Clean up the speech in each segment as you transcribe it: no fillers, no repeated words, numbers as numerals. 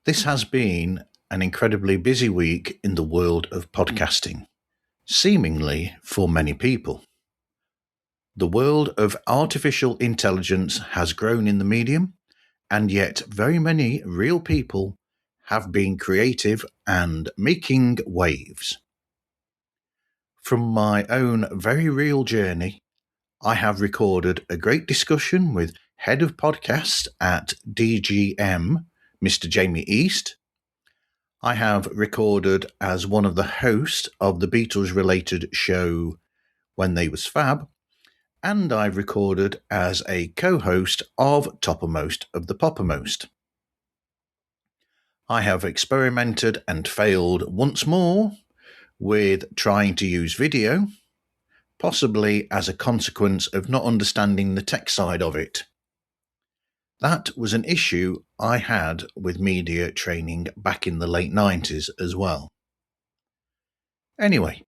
This has been an incredibly busy week in the world of podcasting, seemingly for many people. The world of artificial intelligence has grown in the medium, and yet very many real people have been creative and making waves. From my own very real journey, I have recorded a great discussion with Head of Podcast at DGM, Mr. Jamie East. I have recorded as one of the hosts of the Beatles-related show When They Was Fab, and I've recorded as a co-host of Toppermost of the Poppermost. I have experimented and failed once more with trying to use video, possibly as a consequence of not understanding the tech side of it. That was an issue I had with media training back in the late 90s as well. Anyway,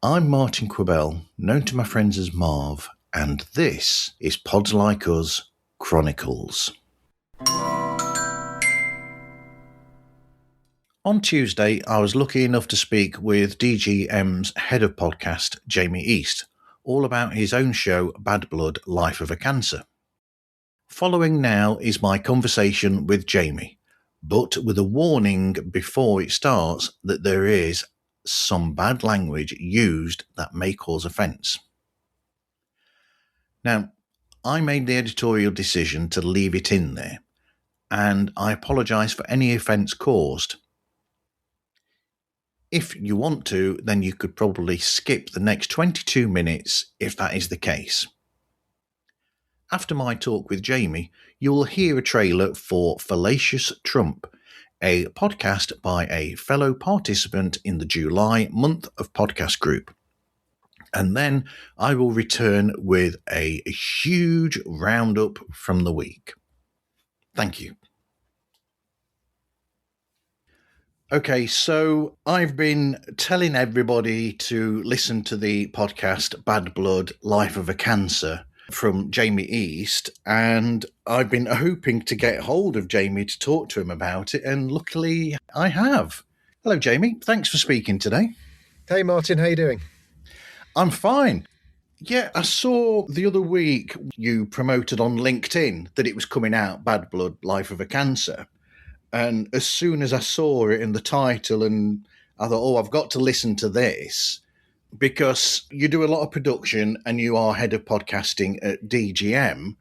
I'm Martin Quibell, known to my friends as Marv, and this is Pods Like Us Chronicles. On Tuesday, I was lucky enough to speak with DGM's head of podcast, Jamie East, all about his own show, Bad Blood, Life of a Cancer. Following now is my conversation with Jamie, but with a warning before it starts that there is some bad language used that may cause offence. Now, I made the editorial decision to leave it in there, and I apologise for any offence caused. If you want to, then you could probably skip the next 22 minutes if that is the case. After my talk with Jamie, you will hear a trailer for Fallacious Trump, a podcast by a fellow participant in the July month of podcast group. And then I will return with a huge roundup from the week. Thank you. Okay, so I've been telling everybody to listen to the podcast Bad Blood, Life of a Cancer from Jamie East, and I've been hoping to get hold of Jamie to talk to him about it, and luckily I have. Hello, Jamie. Thanks for speaking today. Hey, Martin. How you doing? I'm fine. Yeah, I saw the other week you promoted on LinkedIn that it was coming out, Bad Blood, Life of a Cancer. And as soon as I saw it in the title, and I thought, I've got to listen to this, because you do a lot of production and you are head of podcasting at DGM,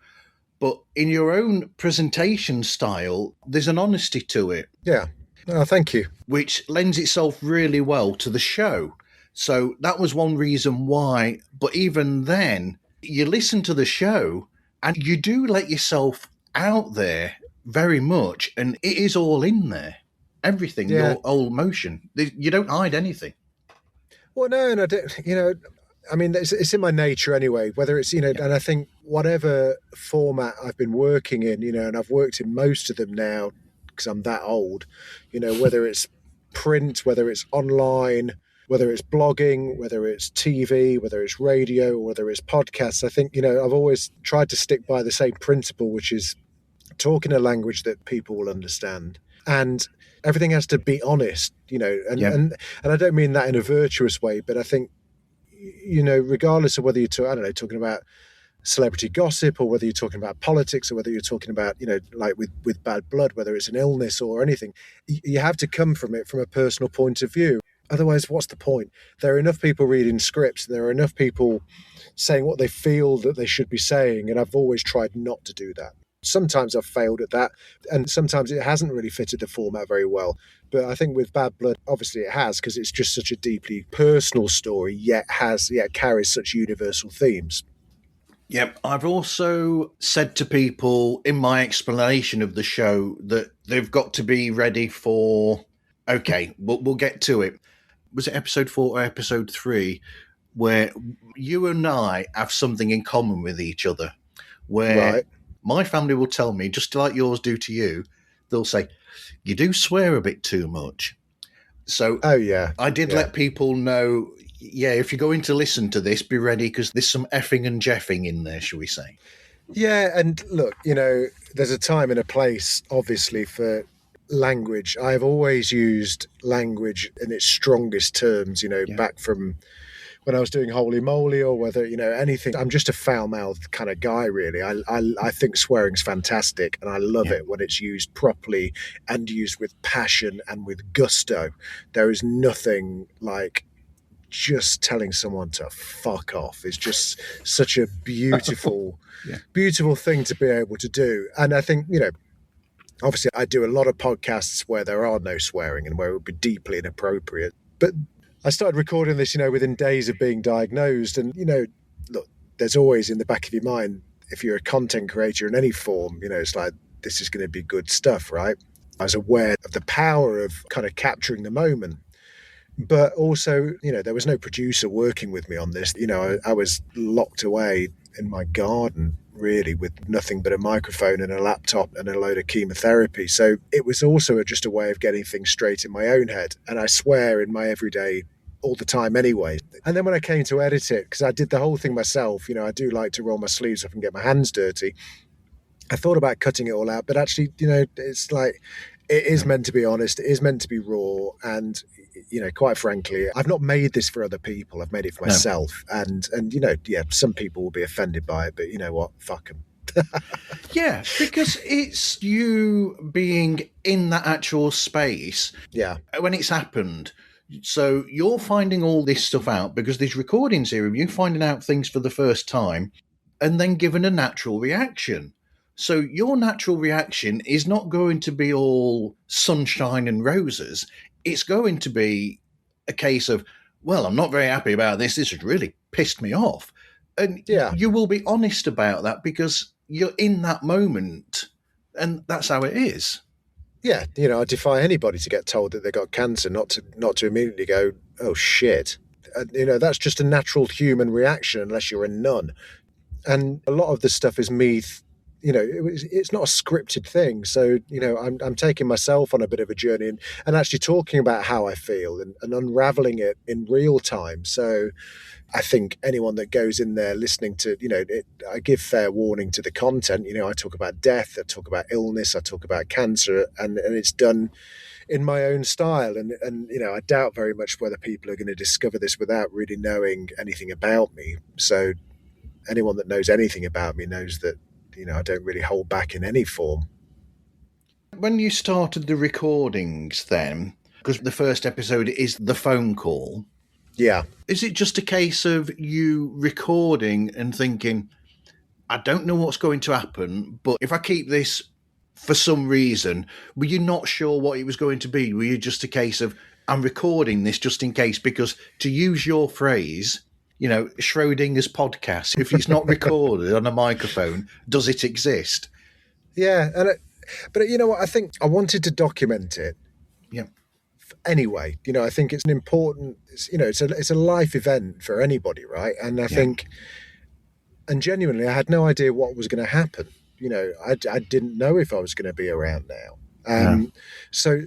but in your own presentation style, there's an honesty to it. Yeah. Oh, thank you. Which lends itself really well to the show. So that was one reason why. But even then, you listen to the show and you do let yourself out there very much, and it is all in there. Everything, your whole motion. You don't hide anything. Well, no, and I don't, I mean, it's in my nature anyway, whether it's, and I think whatever format I've been working in, and I've worked in most of them now because I'm that old, whether it's print, whether it's online, whether it's blogging, whether it's TV, whether it's radio, whether it's podcasts, I think, I've always tried to stick by the same principle, which is talking a language that people will understand. And everything has to be honest, and I don't mean that in a virtuous way, but I think, regardless of whether you're talking about celebrity gossip, or whether you're talking about politics, or whether you're talking about, like with Bad Blood, whether it's an illness or anything, you have to come from it from a personal point of view. Otherwise, what's the point? There are enough people reading scripts. There are enough people saying what they feel that they should be saying. And I've always tried not to do that. Sometimes I've failed at that, and sometimes it hasn't really fitted the format very well. But I think with Bad Blood, obviously it has, because it's just such a deeply personal story, yet carries such universal themes. Yep. I've also said to people in my explanation of the show that they've got to be ready for, okay, we'll get to it. Was it episode 4 or episode 3 where you and I have something in common with each other, where... Right. My family will tell me, just like yours do to you, they'll say, you do swear a bit too much. So I did let people know, if you're going to listen to this, be ready, because there's some effing and jeffing in there, shall we say. Yeah, and look, there's a time and a place, obviously, for language. I've always used language in its strongest terms, back from when I was doing Holy Moly or whether, anything. I'm just a foul-mouthed kind of guy, really. I think swearing's fantastic, and I love it when it's used properly and used with passion and with gusto. There is nothing like just telling someone to fuck off. Is just such a beautiful, beautiful thing to be able to do. And I think, obviously I do a lot of podcasts where there are no swearing and where it would be deeply inappropriate. But I started recording this, within days of being diagnosed. And, look, there's always in the back of your mind, if you're a content creator in any form, it's like, this is going to be good stuff, right? I was aware of the power of kind of capturing the moment. But also, there was no producer working with me on this. I was locked away in my garden, really, with nothing but a microphone and a laptop and a load of chemotherapy. So it was also just a way of getting things straight in my own head. And I swear in my everyday all the time anyway. And then when I came to edit it, because I did the whole thing myself, I do like to roll my sleeves up and get my hands dirty. I thought about cutting it all out, but actually, it's like, it is meant to be honest. It is meant to be raw. And, quite frankly, I've not made this for other people. I've made it for myself. And some people will be offended by it, but you know what? Fuck them. Yeah, because it's you being in that actual space. Yeah. When it's happened. So you're finding all this stuff out because there's recordings here of you finding out things for the first time and then given a natural reaction. So your natural reaction is not going to be all sunshine and roses. It's going to be a case of, well, I'm not very happy about this. This has really pissed me off. And you will be honest about that because you're in that moment and that's how it is. Yeah, I defy anybody to get told that they got cancer, not to immediately go, oh shit. That's just a natural human reaction unless you're a nun. And a lot of the stuff is me, it's not a scripted thing. So, I'm taking myself on a bit of a journey and actually talking about how I feel and unraveling it in real time. So I think anyone that goes in there listening to, I give fair warning to the content. I talk about death, I talk about illness, I talk about cancer, and it's done in my own style. And I doubt very much whether people are going to discover this without really knowing anything about me. So anyone that knows anything about me knows that, I don't really hold back in any form. When you started the recordings then, because the first episode is the phone call. Yeah. Is it just a case of you recording and thinking, I don't know what's going to happen, but if I keep this for some reason, were you not sure what it was going to be? Were you just a case of, I'm recording this just in case? Because to use your phrase, Schrodinger's podcast, if it's not recorded on a microphone, does it exist? Yeah. But you know what? I think I wanted to document it. Yeah. Anyway, I think it's an important, it's a life event for anybody, right? And I think, and genuinely, I had no idea what was going to happen. I didn't know if I was going to be around now. So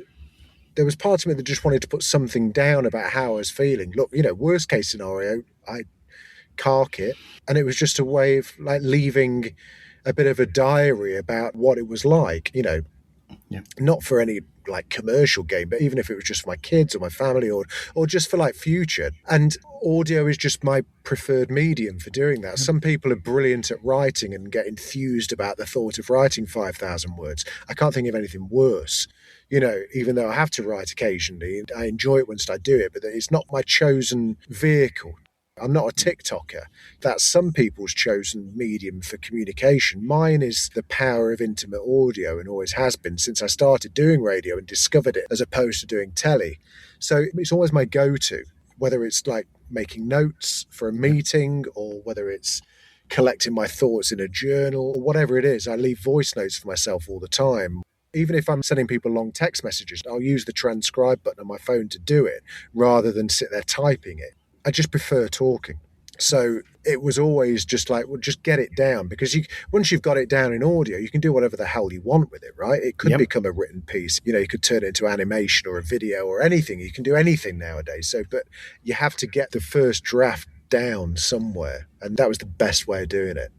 there was part of me that just wanted to put something down about how I was feeling. Look, worst case scenario, I cark it, and it was just a way of like leaving a bit of a diary about what it was like, not for any like commercial gain, but even if it was just for my kids or my family or just for like future. And audio is just my preferred medium for doing that. Some people are brilliant at writing and get enthused about the thought of writing 5,000 words. I can't think of anything worse. Even though I have to write occasionally, I enjoy it once I do it, but it's not my chosen vehicle. I'm not a TikToker. That's some people's chosen medium for communication. Mine is the power of intimate audio and always has been since I started doing radio and discovered it as opposed to doing telly. So it's always my go-to, whether it's like making notes for a meeting or whether it's collecting my thoughts in a journal or whatever it is. I leave voice notes for myself all the time. Even if I'm sending people long text messages, I'll use the transcribe button on my phone to do it rather than sit there typing it. I just prefer talking. So it was always just like, well, just get it down, because once you've got it down in audio, you can do whatever the hell you want with it, right? It could become a written piece. You could turn it into animation or a video or anything. You can do anything nowadays. So, but you have to get the first draft down somewhere. And that was the best way of doing it.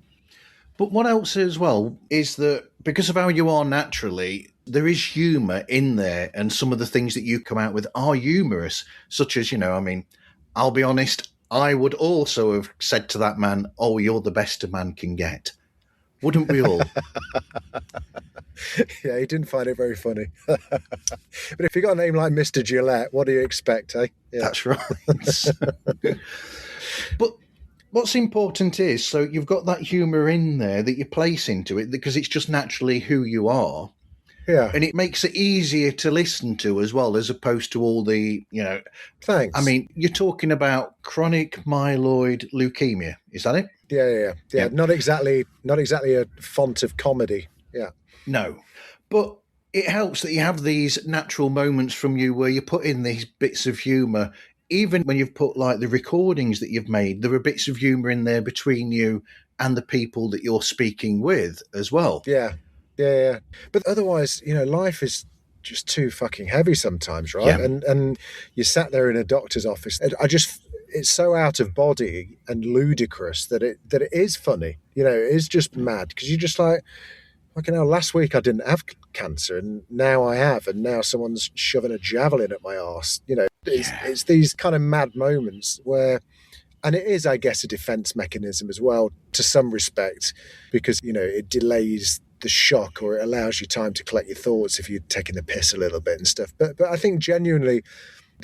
But what else as well is that because of how you are naturally, there is humour in there, and some of the things that you come out with are humorous, such as, I'll be honest, I would also have said to that man, "Oh, you're the best a man can get." Wouldn't we all? Yeah, he didn't find it very funny. But if you got a name like Mr. Gillette, what do you expect, eh? Yeah. That's right. But what's important is, so you've got that humour in there that you place into it because it's just naturally who you are. Yeah. And it makes it easier to listen to as well, as opposed to all the, Thanks. I mean, you're talking about chronic myeloid leukemia. Is that it? Yeah. Not exactly a font of comedy. Yeah. No. But it helps that you have these natural moments from you where you put in these bits of humour. Even when you've put like the recordings that you've made, there are bits of humour in there between you and the people that you're speaking with as well. Yeah. But otherwise, life is just too fucking heavy sometimes, right? Yeah. And you sat there in a doctor's office. It's so out of body and ludicrous that it is funny. It is just mad because you're just like, fucking hell, last week I didn't have cancer and now I have, and now someone's shoving a javelin at my arse. It's these kind of mad moments where, and it is, I guess, a defense mechanism as well to some respect, because, it delays the shock, or it allows you time to collect your thoughts if you're taking the piss a little bit and stuff. But I think genuinely,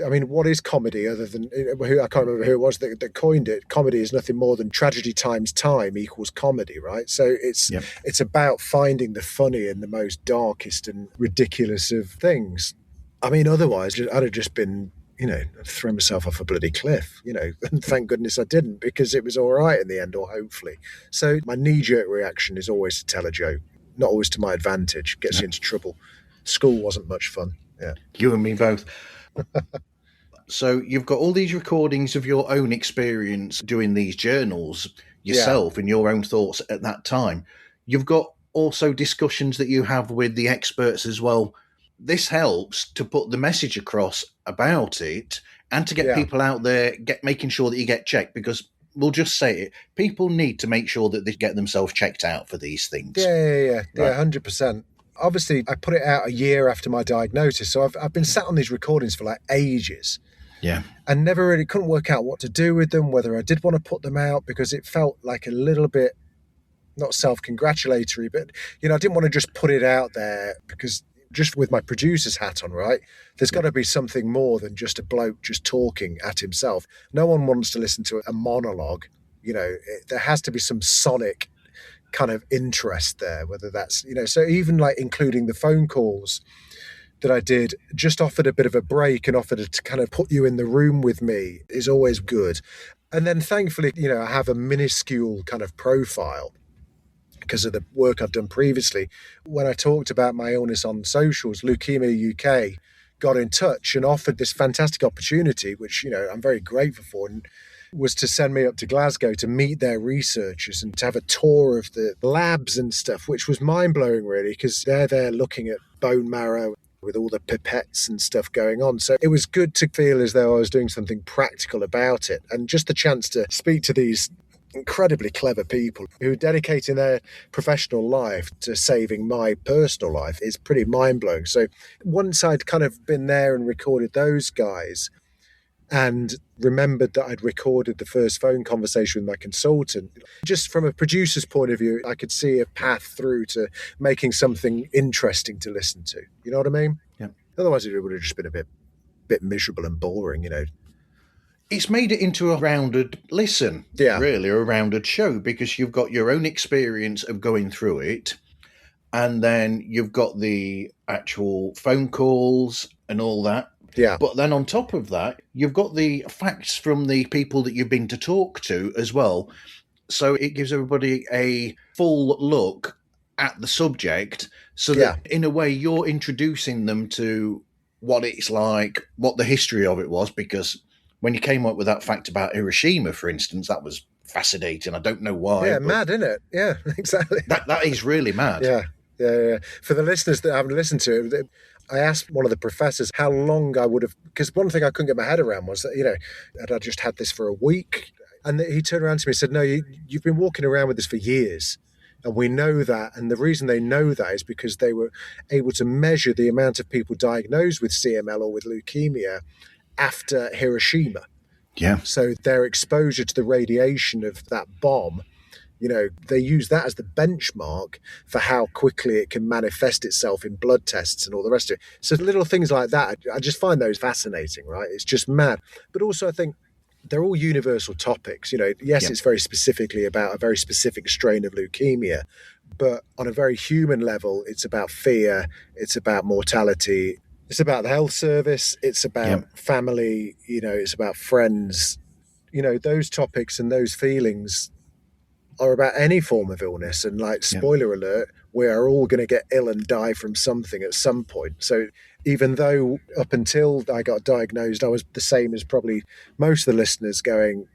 I mean, what is comedy other than, I can't remember who it was that coined it. Comedy is nothing more than tragedy times time equals comedy, right? So it's about finding the funny in the most darkest and ridiculous of things. I mean, otherwise, I'd have just been, throw myself off a bloody cliff, and thank goodness I didn't, because it was all right in the end, or hopefully. So my knee-jerk reaction is always to tell a joke, not always to my advantage, gets you into trouble. School wasn't much fun. Yeah. You and me both. So you've got all these recordings of your own experience doing these journals yourself and your own thoughts at that time. You've got also discussions that you have with the experts as well. This helps to put the message across about it and to get people out there, making sure that you get checked, because we'll just say it, people need to make sure that they get themselves checked out for these things. Yeah, 100%. Obviously, I put it out a year after my diagnosis, so I've been sat on these recordings for like ages. Yeah. And never really couldn't work out what to do with them, whether I did want to put them out, because it felt like a little bit, not self-congratulatory, but, I didn't want to just put it out there, because just with my producer's hat on, right, there's got to be something more than just a bloke just talking at himself. No one wants to listen to a monologue. There has to be some sonic kind of interest there, whether that's, so even like including the phone calls that I did, just offered a bit of a break and offered to kind of put you in the room with me is always good. And then thankfully, I have a minuscule kind of profile because of the work I've done previously. When I talked about my illness on socials, Leukaemia UK got in touch and offered this fantastic opportunity, which, I'm very grateful for, and was to send me up to Glasgow to meet their researchers and to have a tour of the labs and stuff, which was mind-blowing, really, because they're there looking at bone marrow with all the pipettes and stuff going on. So it was good to feel as though I was doing something practical about it. And just the chance to speak to these incredibly clever people who are dedicating their professional life to saving my personal life is pretty mind-blowing. So once I'd kind of been there and recorded those guys and remembered that I'd recorded the first phone conversation with my consultant, just from a producer's point of view, I could see a path through to making something interesting to listen to. You know what I mean? Yeah. Otherwise, it would have just been a bit miserable and boring, It's made it into a rounded listen, really, a rounded show, because you've got your own experience of going through it, and then you've got the actual phone calls and all that. Yeah. But then on top of that, you've got the facts from the people that you've been to talk to as well. So it gives everybody a full look at the subject, so that in a way you're introducing them to what it's like, what the history of it was, because when you came up with that fact about Hiroshima, for instance, that was fascinating. I don't know why. Yeah, mad, isn't it? Yeah, exactly. That is really mad. Yeah. For the listeners that haven't listened to it, I asked one of the professors how long I would have, because one thing I couldn't get my head around was that, that I just had this for a week. And he turned around to me and said, no, you've been walking around with this for years. And we know that. And the reason they know that is because they were able to measure the amount of people diagnosed with CML or with leukemia after Hiroshima. Yeah. So their exposure to the radiation of that bomb, they use that as the benchmark for how quickly it can manifest itself in blood tests and all the rest of it. So little things like that, I just find those fascinating, right? It's just mad. But also I think they're all universal topics. Yes, It's very specifically about a very specific strain of leukemia, but on a very human level, it's about fear, it's about mortality, it's about the health service, it's about family, it's about friends. Those topics and those feelings are about any form of illness. And spoiler alert, we are all going to get ill and die from something at some point. So even though up until I got diagnosed, I was the same as probably most of the listeners, going,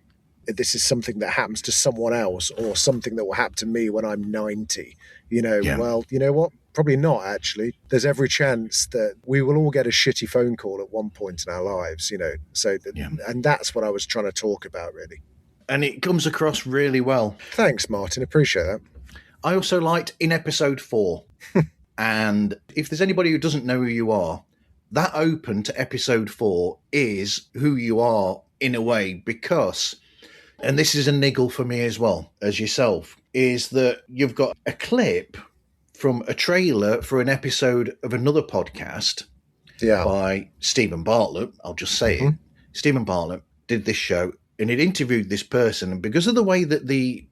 this is something that happens to someone else or something that will happen to me when I'm 90. Well, you know what? Probably not, actually. There's every chance that we will all get a shitty phone call at one point in our lives, and that's what I was trying to talk about, really. And it comes across really well. Thanks, Martin. Appreciate that. I also liked in episode 4, and if there's anybody who doesn't know who you are, that open to episode 4 is who you are in a way, because, and this is a niggle for me as well as yourself, is that you've got a clip from a trailer for an episode of another podcast by Stephen Bartlett. I'll just say it. Stephen Bartlett did this show, and it interviewed this person, and because of the way that the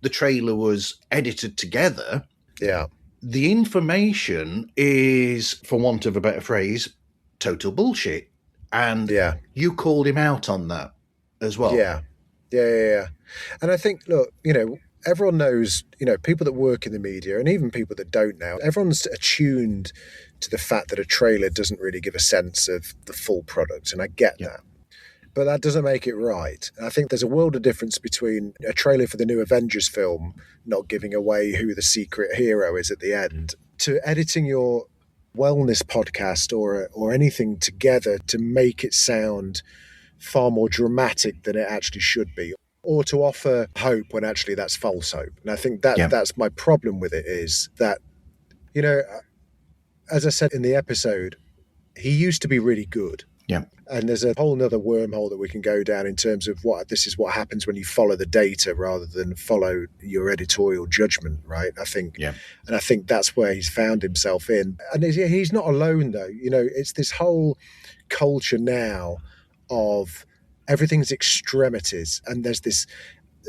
trailer was edited together, the information is, for want of a better phrase, total bullshit. And you called him out on that as well. Yeah. And I think, look, everyone knows, people that work in the media and even people that don't now, everyone's attuned to the fact that a trailer doesn't really give a sense of the full product. And I get that. But that doesn't make it right. And I think there's a world of difference between a trailer for the new Avengers film not giving away who the secret hero is at the end, to editing your wellness podcast or anything together to make it sound far more dramatic than it actually should be, or to offer hope when actually that's false hope. And I think that's my problem with it, is that, as I said in the episode, he used to be really good. Yeah. And there's a whole nother wormhole that we can go down in terms of this is what happens when you follow the data rather than follow your editorial judgment, right? I think, and I think that's where he's found himself in. And he's not alone, though. It's this whole culture now of everything's extremities, and there's this.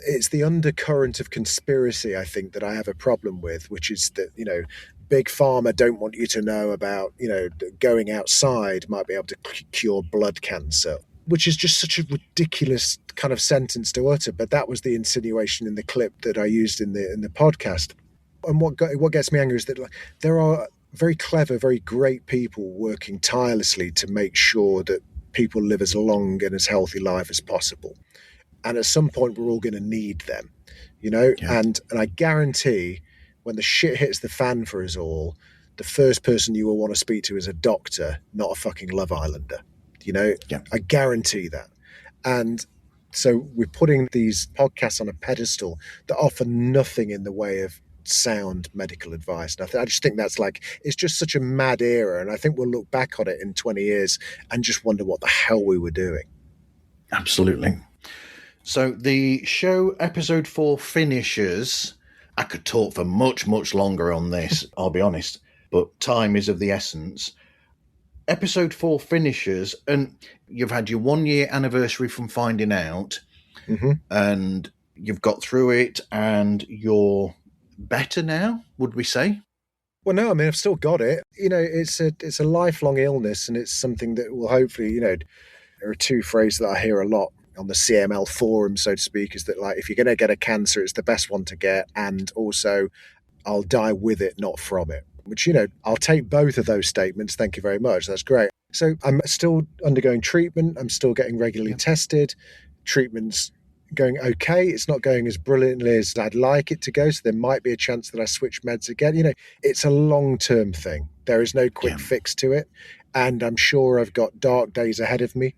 It's the undercurrent of conspiracy, I think, that I have a problem with, which is that, big pharma don't want you to know about, going outside might be able to cure blood cancer, which is just such a ridiculous kind of sentence to utter. But that was the insinuation in the clip that I used in the podcast. And what gets me angry is that there are very clever, very great people working tirelessly to make sure that people live as long and as healthy life as possible. And at some point, we're all going to need them, and I guarantee when the shit hits the fan for us all, the first person you will want to speak to is a doctor, not a fucking Love Islander. I guarantee that. And so we're putting these podcasts on a pedestal that offer nothing in the way of sound medical advice. And I just think that's it's just such a mad era. And I think we'll look back on it in 20 years and just wonder what the hell we were doing. Absolutely. So the show episode 4 finishes. I could talk for much, much longer on this, I'll be honest, but time is of the essence. Episode 4 finishes, and you've had your 1-year anniversary from finding out, and you've got through it, and you're better now, would we say? Well, no, I mean, I've still got it. It's a lifelong illness, and it's something that will hopefully, there are two phrases that I hear a lot on the CML forum, so to speak, is that if you're going to get a cancer, it's the best one to get, and also I'll die with it, not from it, which, I'll take both of those statements. Thank you very much. That's great. So I'm still undergoing treatment. I'm still getting regularly tested. Treatment's going okay. It's not going as brilliantly as I'd like it to go, so there might be a chance that I switch meds again. It's a long-term thing. There is no quick fix to it, and I'm sure I've got dark days ahead of me.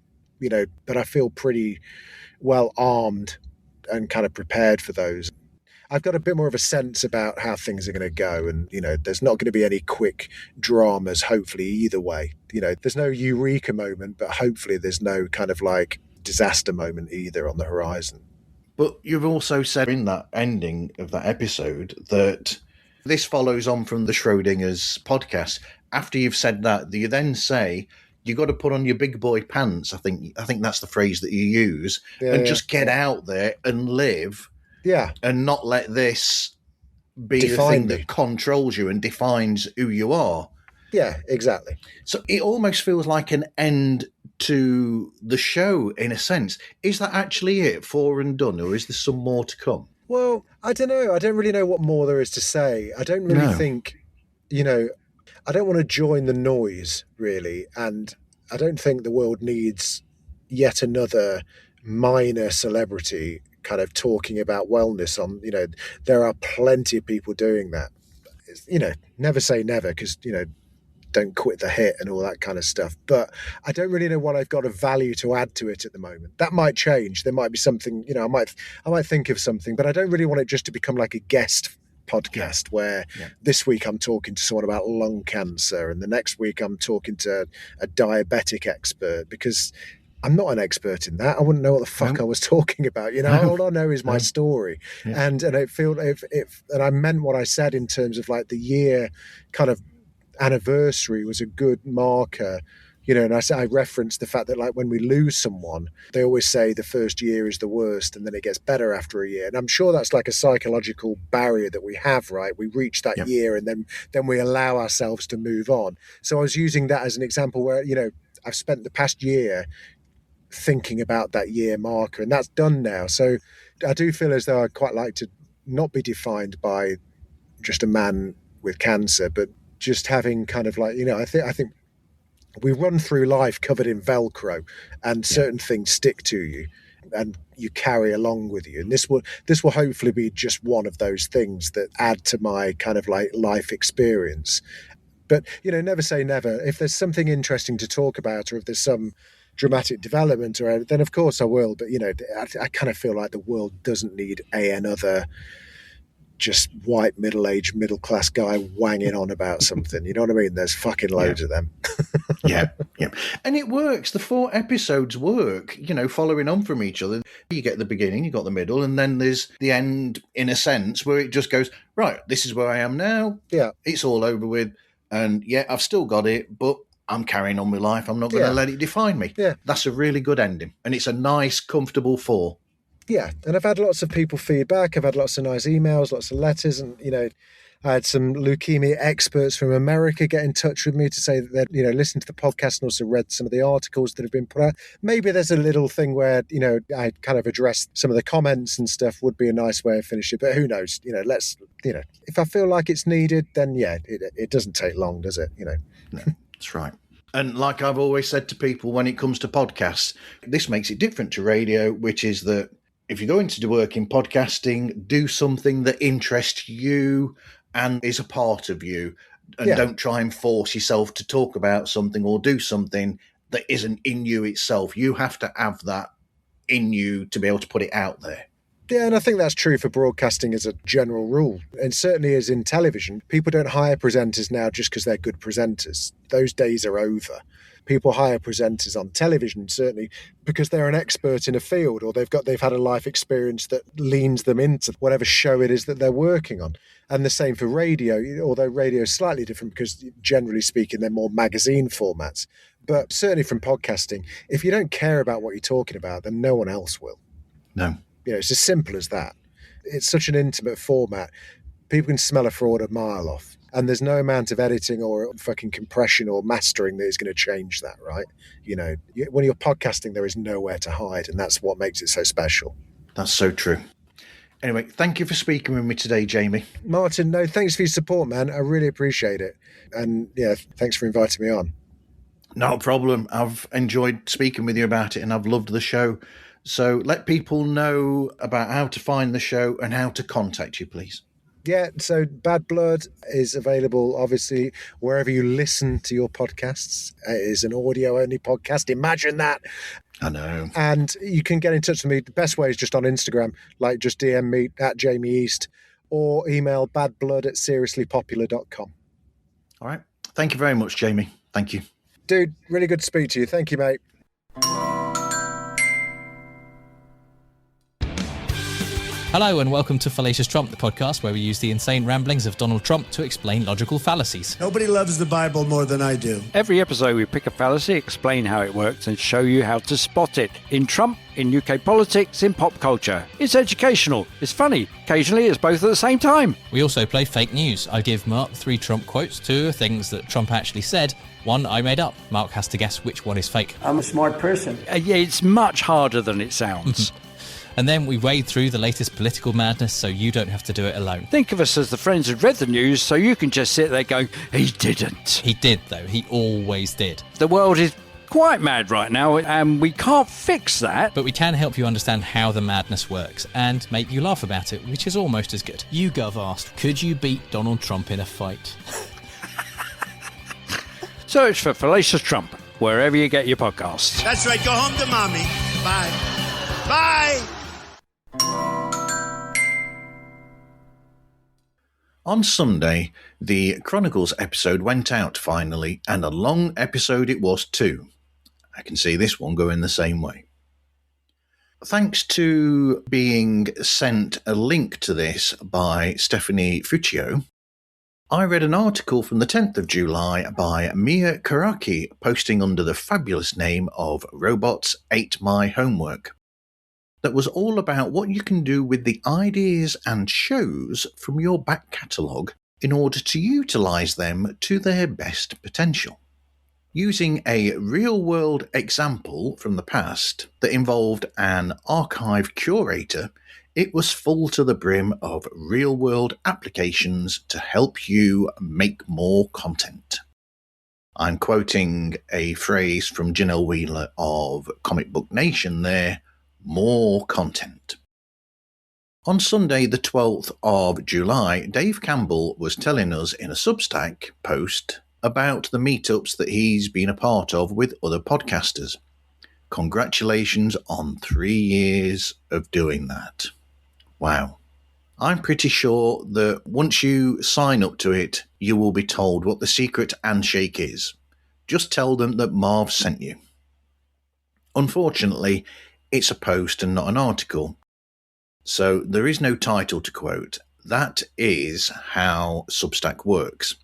But I feel pretty well armed and kind of prepared for those. I've got a bit more of a sense about how things are going to go. And, there's not going to be any quick dramas, hopefully, either way. There's no eureka moment, but hopefully there's no kind of like disaster moment either on the horizon. But you've also said in that ending of that episode that this follows on from the Schrodinger's podcast. After you've said that, you then say you got to put on your big boy pants. I think that's the phrase that you use, just get out there and live. Yeah, and not let this be the thing that controls you and defines who you are. Yeah, exactly. So it almost feels like an end to the show in a sense. Is that actually it, for and done, or is there some more to come? Well, I don't know. I don't really know what more there is to say. I don't really think, I don't want to join the noise, really. And I don't think the world needs yet another minor celebrity kind of talking about wellness on, there are plenty of people doing that. Never say never, because, don't quit the hit and all that kind of stuff. But I don't really know what I've got of value to add to it at the moment. That might change. There might be something, I might think of something, but I don't really want it just to become like a guest podcast where this week I'm talking to someone about lung cancer and the next week I'm talking to a diabetic expert, because I'm not an expert in that. I wouldn't know what the fuck I was talking about. All I know is my story. Yeah. And it feel and I meant what I said in terms of like the year kind of anniversary was a good marker. And I referenced the fact that like when we lose someone, they always say the first year is the worst and then it gets better after a year. And I'm sure that's like a psychological barrier that we have, right? We reach that year and then we allow ourselves to move on. So I was using that as an example where, I've spent the past year thinking about that year marker, and that's done now. So I do feel as though I'd quite like to not be defined by just a man with cancer, but just having kind of like, I think we run through life covered in Velcro, and certain things stick to you and you carry along with you. And this will hopefully be just one of those things that add to my kind of like life experience. But, never say never. If there's something interesting to talk about, or if there's some dramatic development, or then of course I will. But, I kind of feel like the world doesn't need another just white, middle-aged, middle-class guy wanging on about something. You know what I mean? There's fucking loads of them. Yeah. And it works. The 4 episodes work, following on from each other. You get the beginning, you got the middle, and then there's the end, in a sense, where it just goes, right, this is where I am now. Yeah. It's all over with. And I've still got it, but I'm carrying on with life. I'm not going to let it define me. Yeah. That's a really good ending. And it's a nice, comfortable 4. Yeah, and I've had lots of people feedback. I've had lots of nice emails, lots of letters, and I had some leukemia experts from America get in touch with me to say that they'd listened to the podcast and also read some of the articles that have been put out. Maybe there's a little thing where I kind of addressed some of the comments and stuff. Would be a nice way of finishing, but who knows? Let's if I feel like it's needed, then it doesn't take long, does it? No, that's right. And like I've always said to people when it comes to podcasts, this makes it different to radio, which is that if you're going to do work in podcasting, do something that interests you and is a part of you, and don't try and force yourself to talk about something or do something that isn't in you itself. You have to have that in you to be able to put it out there. Yeah, and I think that's true for broadcasting as a general rule. And certainly as in television, people don't hire presenters now just because they're good presenters. Those days are over. People hire presenters on television, certainly, because they're an expert in a field, or they've had a life experience that leans them into whatever show it is that they're working on. And the same for radio, although radio is slightly different because generally speaking, they're more magazine formats. But certainly from podcasting, if you don't care about what you're talking about, then no one else will. No. It's as simple as that. It's such an intimate format. People can smell a fraud a mile off. And there's no amount of editing or fucking compression or mastering that is going to change that, right? When you're podcasting, there is nowhere to hide, and that's what makes it so special. That's so true. Anyway, thank you for speaking with me today, Jamie. Martin, no, thanks for your support, man. I really appreciate it. And thanks for inviting me on. No problem. I've enjoyed speaking with you about it, and I've loved the show. So let people know about how to find the show and how to contact you, please. Yeah, so Bad Blood is available, obviously, wherever you listen to your podcasts. It is an audio-only podcast. Imagine that. I know. And you can get in touch with me. The best way is just on Instagram, like just DM me at Jamie East or email badblood@seriouslypopular.com. All right. Thank you very much, Jamie. Thank you. Dude, really good to speak to you. Thank you, mate. Hello and welcome to Fallacious Trump, the podcast where we use the insane ramblings of Donald Trump to explain logical fallacies. Nobody loves the Bible more than I do. Every episode we pick a fallacy, explain how it works and show you how to spot it. In Trump, in UK politics, in pop culture. It's educational, it's funny, occasionally it's both at the same time. We also play fake news. I give Mark 3 Trump quotes, 2 are things that Trump actually said, 1 I made up. Mark has to guess which one is fake. I'm a smart person. Yeah, it's much harder than it sounds. And then we wade through the latest political madness so you don't have to do it alone. Think of us as the friends who read the news so you can just sit there going, he didn't. He did, though. He always did. The world is quite mad right now and we can't fix that. But we can help you understand how the madness works and make you laugh about it, which is almost as good. YouGov asked, could you beat Donald Trump in a fight? Search for Fallacious Trump wherever you get your podcasts. That's right. Go home to mommy. Bye. Bye. On Sunday, the Chronicles episode went out finally, and a long episode it was too. I can see this one going the same way. Thanks to being sent a link to this by Stephanie Fuccio, I read an article from the 10th of July by Mia Karaki posting under the fabulous name of Robots Ate My Homework. That was all about what you can do with the ideas and shows from your back catalogue in order to utilise them to their best potential. Using a real-world example from the past that involved an archive curator, it was full to the brim of real-world applications to help you make more content. I'm quoting a phrase from Janelle Wheeler of Comic Book Nation there, more content. On Sunday the 12th of July, Dave Campbell was telling us in a Substack post about the meetups that he's been a part of with other podcasters. Congratulations on 3 years of doing that. Wow. I'm pretty sure that once you sign up to it, you will be told what the secret handshake is. Just tell them that Marv sent you. Unfortunately, it's a post and not an article, so there is no title to quote. That is how Substack works.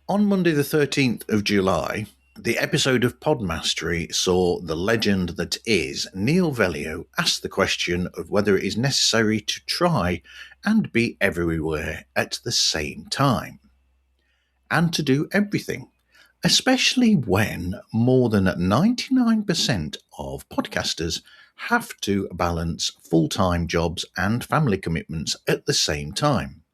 On Monday the 13th of July, the episode of Podmastery saw the legend that is Neil Velio ask the question of whether it is necessary to try and be everywhere at the same time, and to do everything. Especially when more than 99% of podcasters have to balance full-time jobs and family commitments at the same time.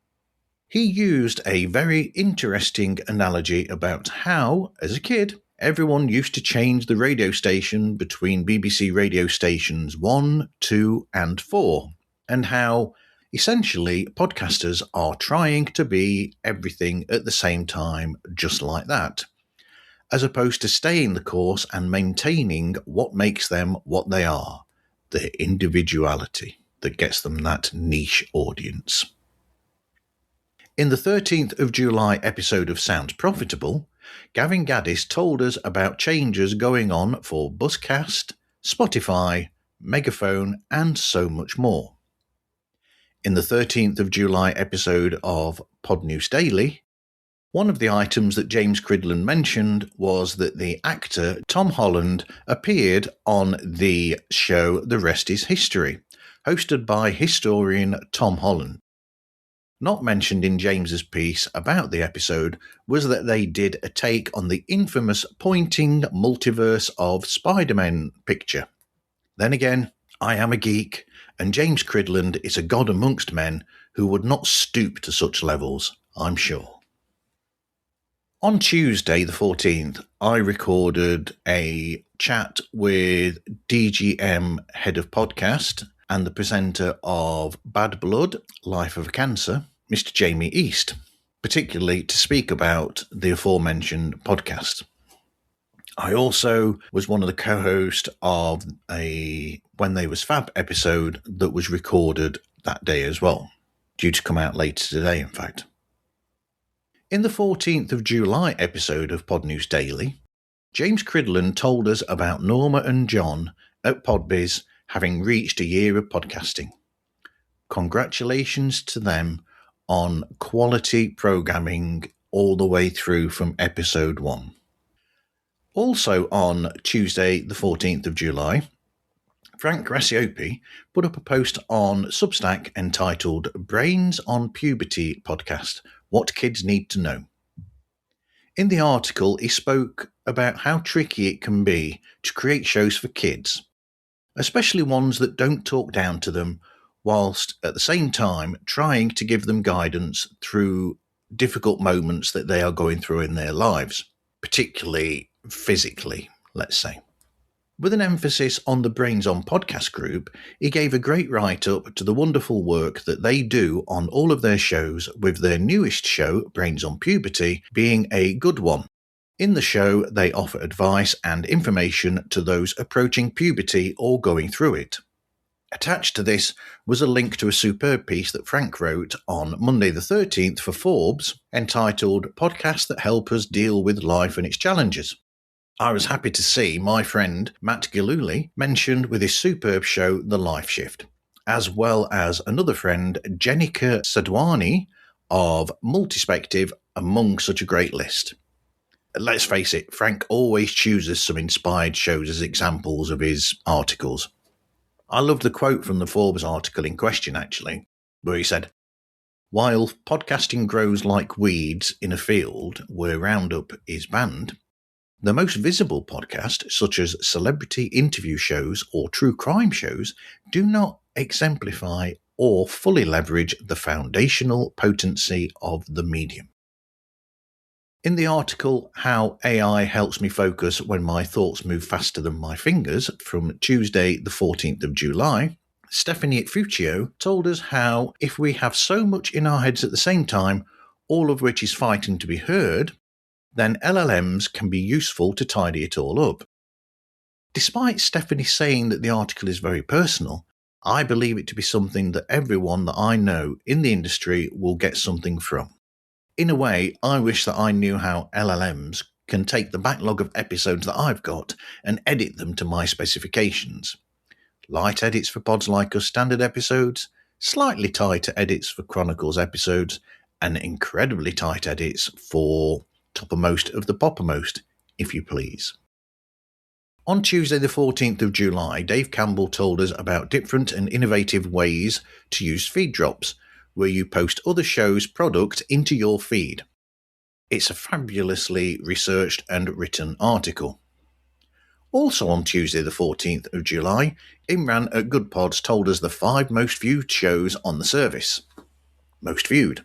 He used a very interesting analogy about how, as a kid, everyone used to change the radio station between BBC radio stations 1, 2 and 4, and how, essentially, podcasters are trying to be everything at the same time just like that, as opposed to staying the course and maintaining what makes them what they are, their individuality that gets them that niche audience. In the 13th of July episode of Sounds Profitable, Gavin Gaddis told us about changes going on for Buzzcast, Spotify, Megaphone and so much more. In the 13th of July episode of Pod News Daily, one of the items that James Cridland mentioned was that the actor Tom Holland appeared on the show The Rest is History, hosted by historian Tom Holland. Not mentioned in James's piece about the episode was that they did a take on the infamous pointing multiverse of Spider-Man picture. Then again, I am a geek, and James Cridland is a god amongst men who would not stoop to such levels, I'm sure. On Tuesday the 14th, I recorded a chat with DGM Head of Podcast and the presenter of Bad Blood, Life of a Cancer, Mr. Jamie East, particularly to speak about the aforementioned podcast. I also was one of the co-hosts of a When They Was Fab episode that was recorded that day as well, due to come out later today, in fact. In the 14th of July episode of Pod News Daily, James Cridland told us about Norma and John at Podbiz having reached a year of podcasting. Congratulations to them on quality programming all the way through from episode 1. Also on Tuesday, the 14th of July, Frank Graciopi put up a post on Substack entitled Brains on Puberty Podcast, What Kids Need to Know. In the article, he spoke about how tricky it can be to create shows for kids, especially ones that don't talk down to them, whilst at the same time trying to give them guidance through difficult moments that they are going through in their lives, particularly physically, let's say. With an emphasis on the Brains on Podcast group, he gave a great write-up to the wonderful work that they do on all of their shows, with their newest show, Brains on Puberty, being a good one. In the show, they offer advice and information to those approaching puberty or going through it. Attached to this was a link to a superb piece that Frank wrote on Monday the 13th for Forbes, entitled Podcasts That Help Us Deal with Life and Its Challenges. I was happy to see my friend Matt Gillooly mentioned with his superb show The Life Shift, as well as another friend, Jenica Sadwani of Multispective, among such a great list. Let's face it, Frank always chooses some inspired shows as examples of his articles. I love the quote from the Forbes article in question, actually, where he said, "While podcasting grows like weeds in a field where Roundup is banned, the most visible podcasts, such as celebrity interview shows or true crime shows, do not exemplify or fully leverage the foundational potency of the medium." In the article, How AI Helps Me Focus When My Thoughts Move Faster Than My Fingers, from Tuesday the 14th of July, Stephanie Fuccio told us how if we have so much in our heads at the same time, all of which is fighting to be heard, then LLMs can be useful to tidy it all up. Despite Stephanie saying that the article is very personal, I believe it to be something that everyone that I know in the industry will get something from. In a way, I wish that I knew how LLMs can take the backlog of episodes that I've got and edit them to my specifications. Light edits for Pods Like Us standard episodes, slightly tighter edits for Chronicles episodes, and incredibly tight edits for Toppermost of the Poppermost, if you please. On Tuesday the 14th of July, Dave Campbell told us about different and innovative ways to use feed drops, where you post other shows' product into your feed. It's a fabulously researched and written article. Also on Tuesday the 14th of July, Imran at Good Pods told us the 5 most viewed shows on the service. Most viewed.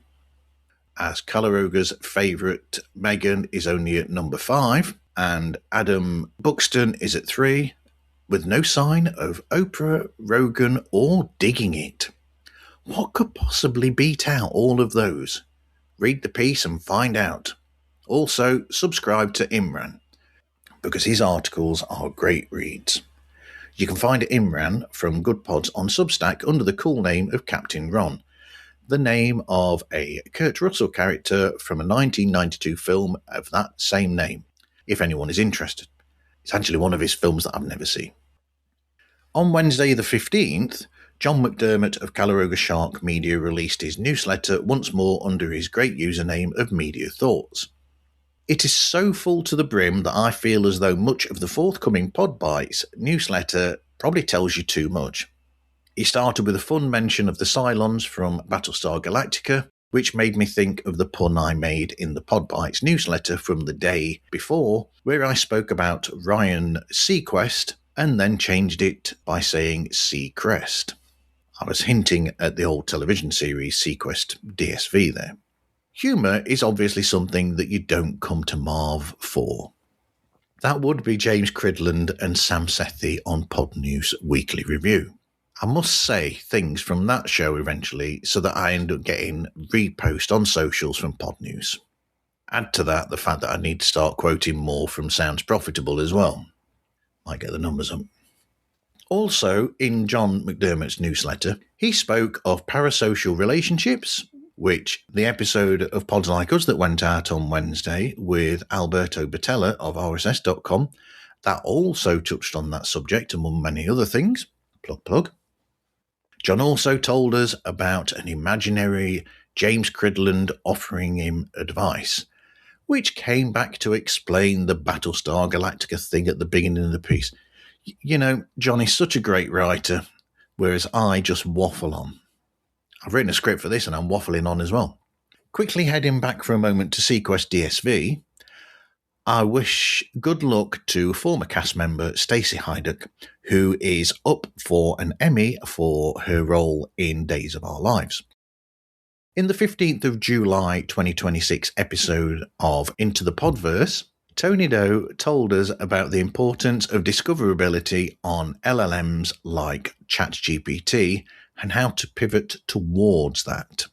As Calaroga's favourite Meghan is only at number 5, and Adam Buxton is at 3, with no sign of Oprah, Rogan, or Digging It. What could possibly beat out all of those? Read the piece and find out. Also, subscribe to Imran, because his articles are great reads. You can find Imran from Good Pods on Substack under the cool name of Captain Ron, the name of a Kurt Russell character from a 1992 film of that same name, if anyone is interested. It's actually one of his films that I've never seen. On Wednesday the 15th, John McDermott of Calaroga Shark Media released his newsletter once more under his great username of Media Thoughts. It is so full to the brim that I feel as though much of the forthcoming Pod Bites newsletter probably tells you too much. He started with a fun mention of the Cylons from Battlestar Galactica, which made me think of the pun I made in the Pod Bites newsletter from the day before, where I spoke about Ryan Seacrest and then changed it by saying Seacrest. I was hinting at the old television series Sequest DSV there. Humour is obviously something that you don't come to Marv for. That would be James Cridland and Sam Sethi on Pod News Weekly Review. I must say things from that show eventually so that I end up getting repost on socials from Pod News. Add to that the fact that I need to start quoting more from Sounds Profitable as well. Might get the numbers up. Also, in John McDermott's newsletter, he spoke of parasocial relationships, which the episode of Pods Like Us that went out on Wednesday with Alberto Batella of RSS.com, that also touched on that subject among many other things. Plug, plug. John also told us about an imaginary James Cridland offering him advice, which came back to explain the Battlestar Galactica thing at the beginning of the piece. You know, John is such a great writer, whereas I just waffle on. I've written a script for this and I'm waffling on as well. Quickly heading back for a moment to Sequest DSV, I wish good luck to former cast member Stacey Hyduck, who is up for an Emmy for her role in Days of Our Lives. In the 15th of July 2026 episode of Into the Podverse, Tony Doe told us about the importance of discoverability on LLMs like ChatGPT and how to pivot towards that.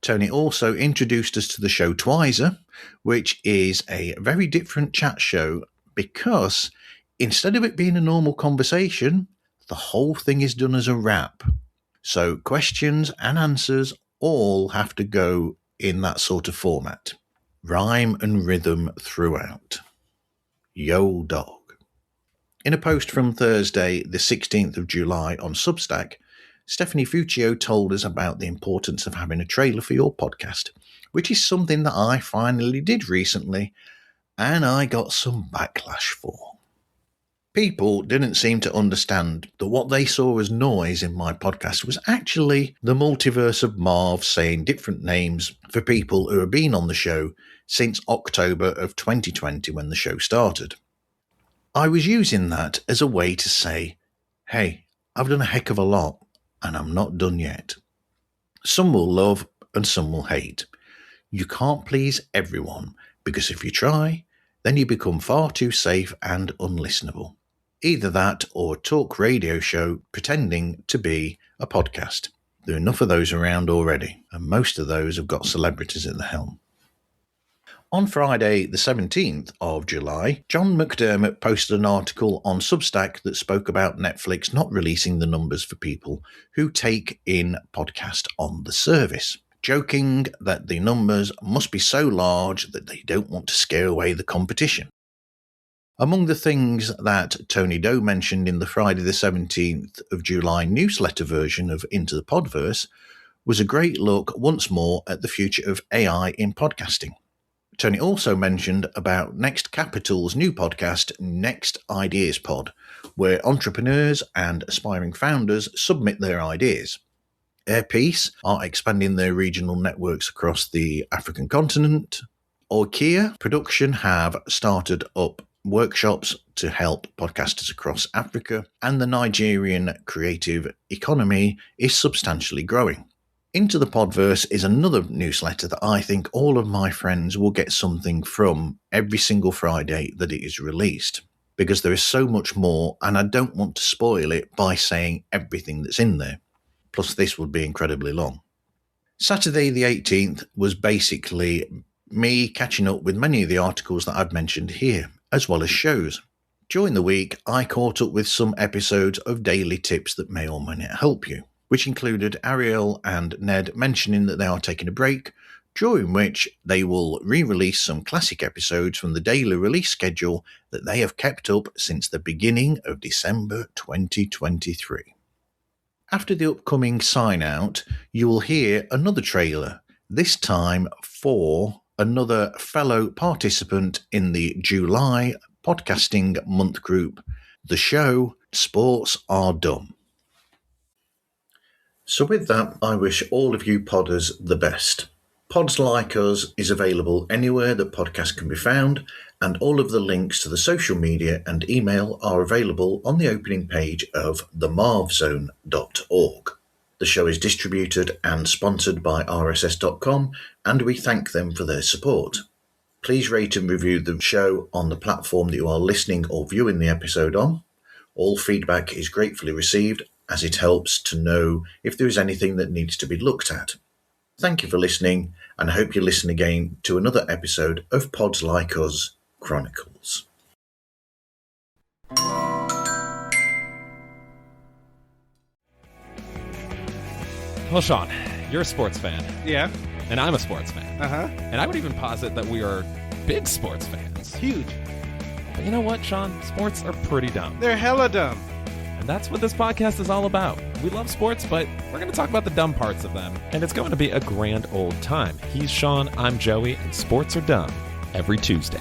Tony also introduced us to the show Twizer, which is a very different chat show because instead of it being a normal conversation, the whole thing is done as a rap. So questions and answers all have to go in that sort of format. Rhyme and rhythm throughout. Yo dog. In a post from Thursday, the 16th of July on Substack, Stephanie Fuccio told us about the importance of having a trailer for your podcast, which is something that I finally did recently, and I got some backlash for. People didn't seem to understand that what they saw as noise in my podcast was actually the multiverse of Marv saying different names for people who have been on the show since October of 2020 when the show started. I was using that as a way to say, hey, I've done a heck of a lot and I'm not done yet. Some will love and some will hate. You can't please everyone because if you try, then you become far too safe and unlistenable. Either that or a talk radio show pretending to be a podcast. There are enough of those around already, and most of those have got celebrities at the helm. On Friday, the 17th of July, John McDermott posted an article on Substack that spoke about Netflix not releasing the numbers for people who take in podcast on the service, joking that the numbers must be so large that they don't want to scare away the competition. Among the things that Tony Doe mentioned in the Friday the 17th of July newsletter version of Into the Podverse was a great look once more at the future of AI in podcasting. Tony also mentioned about Next Capital's new podcast, Next Ideas Pod, where entrepreneurs and aspiring founders submit their ideas. Airpiece are expanding their regional networks across the African continent. Oikea Production have started up workshops to help podcasters across Africa, and the Nigerian creative economy is substantially growing. Into the Podverse is another newsletter that I think all of my friends will get something from every single Friday that it is released, because there is so much more and I don't want to spoil it by saying everything that's in there. Plus this would be incredibly long. Saturday the 18th was basically me catching up with many of the articles that I've mentioned here, as well as shows. During the week, I caught up with some episodes of Daily Tips that may or may not help you, which included Ariel and Ned mentioning that they are taking a break, during which they will re-release some classic episodes from the daily release schedule that they have kept up since the beginning of December 2023. After the upcoming sign-out, you will hear another trailer, this time for another fellow participant in the July podcasting month group, the show Sports Are Dumb. So with that, I wish all of you podders the best. Pods Like Us is available anywhere that podcasts can be found, and all of the links to the social media and email are available on the opening page of themarvzone.org. The show is distributed and sponsored by RSS.com, and we thank them for their support. Please rate and review the show on the platform that you are listening or viewing the episode on. All feedback is gratefully received, as it helps to know if there is anything that needs to be looked at. Thank you for listening, and I hope you listen again to another episode of Pods Like Us Chronicles. Well, Sean, you're a sports fan. Yeah. And I'm a sports fan. Uh-huh. And I would even posit that we are big sports fans. Huge. But you know what, Sean? Sports are pretty dumb. They're hella dumb. And that's what this podcast is all about. We love sports, but we're going to talk about the dumb parts of them. And it's going to be a grand old time. He's Sean, I'm Joey, and sports are dumb every Tuesday.